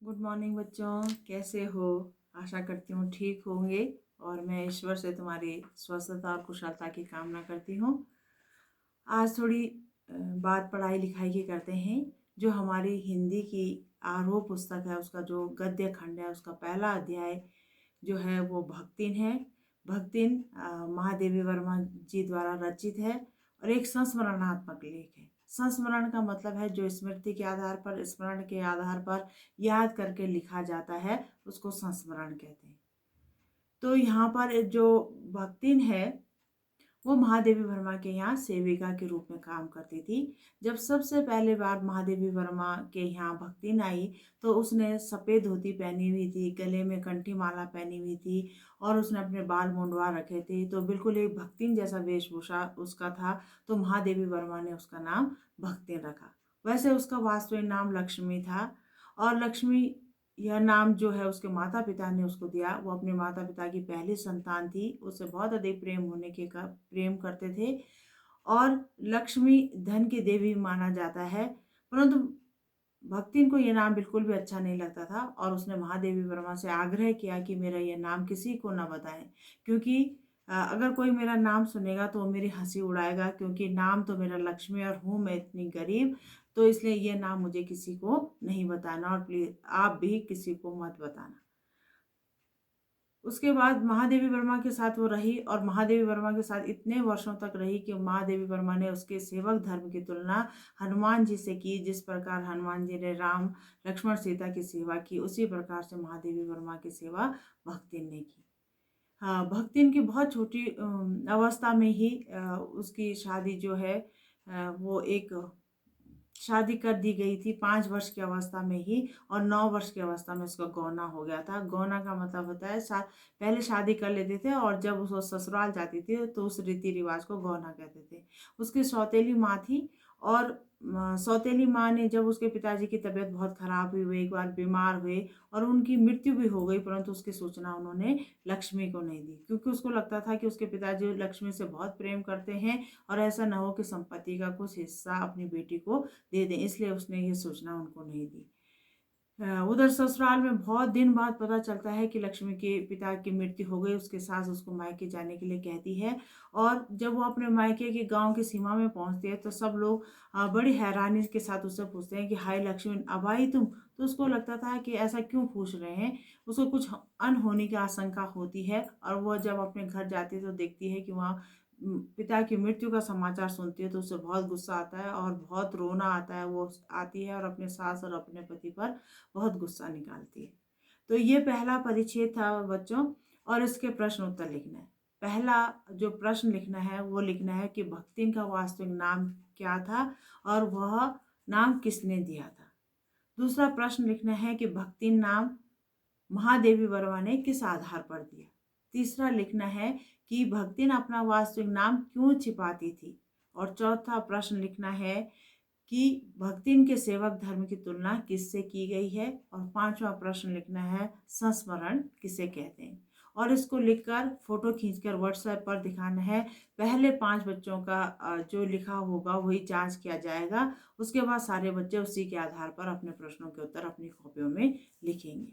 Good morning बच्चों, कैसे हो? आशा करती हूँ ठीक होंगे और मैं ईश्वर से तुम्हारी स्वस्थता और कुशलता की कामना करती हूँ। आज थोड़ी बात पढ़ाई लिखाई की करते हैं। जो हमारी हिंदी की आरोह पुस्तक है उसका जो गद्य खंड है उसका पहला अध्याय जो है वो भक्तिन है। भक्तिन महादेवी वर्मा जी द्वारा रचित है और एक संस्मरणात्मक लेख है। संस्मरण का मतलब है जो स्मृति के आधार पर, स्मरण के आधार पर याद करके लिखा जाता है, उसको संस्मरण कहते हैं। तो यहाँ पर जो भक्तिन है वो महादेवी वर्मा के यहाँ सेविका के रूप में काम करती थी। जब सबसे पहले बार महादेवी वर्मा के यहाँ भक्तिन आई तो उसने सफ़ेद धोती पहनी हुई थी, गले में कंठी माला पहनी हुई थी और उसने अपने बाल मुंडवा रखे थे। तो बिल्कुल एक भक्तिन जैसा वेशभूषा उसका था। तो महादेवी वर्मा ने उसका नाम भक्तिन रखा। वैसे उसका वास्तविक नाम लक्ष्मी था और लक्ष्मी यह नाम जो है उसके माता पिता ने उसको दिया। वो अपने माता पिता की पहली संतान थी, उससे बहुत अधिक प्रेम होने के प्रेम करते थे और लक्ष्मी धन की देवी माना जाता है। परंतु भक्तिन को यह नाम बिल्कुल भी अच्छा नहीं लगता था और उसने महादेवी वर्मा से आग्रह किया कि मेरा यह नाम किसी को न बताएं, क्योंकि अगर कोई मेरा नाम सुनेगा तो वो मेरी हंसी उड़ाएगा, क्योंकि नाम तो मेरा लक्ष्मी और हूँ मैं इतनी गरीब। तो इसलिए ये नाम मुझे किसी को नहीं बताना और प्लीज आप भी किसी को मत बताना। उसके बाद महादेवी वर्मा के साथ वो रही और महादेवी वर्मा के साथ इतने वर्षों तक रही कि महादेवी वर्मा ने उसके सेवक धर्म की तुलना हनुमान जी से की। जिस प्रकार हनुमान जी ने राम लक्ष्मण सीता की सेवा की, उसी प्रकार से महादेवी वर्मा की सेवा भक्तिन ने की। हाँ, भक्तिन की बहुत छोटी अवस्था में ही उसकी शादी जो है वो एक शादी कर दी गई थी 5 वर्ष की अवस्था में ही और 9 वर्ष की अवस्था में उसका गौना हो गया था। गौना का मतलब होता है पहले शादी कर लेते थे और जब वो ससुराल जाती थी तो उस रीति रिवाज को गौना कहते थे। उसकी सौतेली माँ थी और सौतेली माँ ने जब उसके पिताजी की तबीयत बहुत खराब हुई, वो एक बार बीमार हुए और उनकी मृत्यु भी हो गई, परंतु उसकी सूचना उन्होंने लक्ष्मी को नहीं दी, क्योंकि उसको लगता था कि उसके पिताजी लक्ष्मी से बहुत प्रेम करते हैं और ऐसा न हो कि संपत्ति का कुछ हिस्सा अपनी बेटी को दे दें, इसलिए उसने ये सूचना उनको नहीं दी। उधर ससुराल में बहुत दिन बाद पता चलता है कि लक्ष्मी के पिता की मृत्यु हो गई। उसके सास उसको मायके जाने के लिए कहती है और जब वो अपने मायके के गांव की सीमा में पहुंचती है तो सब लोग बड़ी हैरानी के साथ उससे पूछते हैं कि हाय लक्ष्मी, अब आई तुम? तो उसको लगता था कि ऐसा क्यों पूछ रहे हैं। उसको कुछ अनहोनी की आशंका होती है और वह जब अपने घर जाती है तो देखती है कि वहाँ पिता की मृत्यु का समाचार सुनती है तो उसे बहुत गुस्सा आता है और बहुत रोना आता है। वो आती है और अपने सास और अपने पति पर बहुत गुस्सा निकालती है। तो ये पहला परिच्छेद था बच्चों और इसके प्रश्न उत्तर लिखना है। पहला जो प्रश्न लिखना है वो लिखना है कि भक्तिन का वास्तविक नाम क्या था और वह नाम किसने दिया था। दूसरा प्रश्न लिखना है कि भक्तिन नाम महादेवी वर्मा ने किस आधार पर दिया। तीसरा लिखना है कि भक्तिन अपना वास्तविक नाम क्यों छिपाती थी। और चौथा प्रश्न लिखना है कि भक्तिन के सेवक धर्म की तुलना किससे की गई है। और पांचवा प्रश्न लिखना है संस्मरण किसे कहते हैं। और इसको लिखकर फोटो खींचकर व्हाट्सएप पर दिखाना है। पहले 5 बच्चों का जो लिखा होगा वही जांच किया जाएगा। उसके बाद सारे बच्चे उसी के आधार पर अपने प्रश्नों के उत्तर अपनी कॉपियों में लिखेंगे।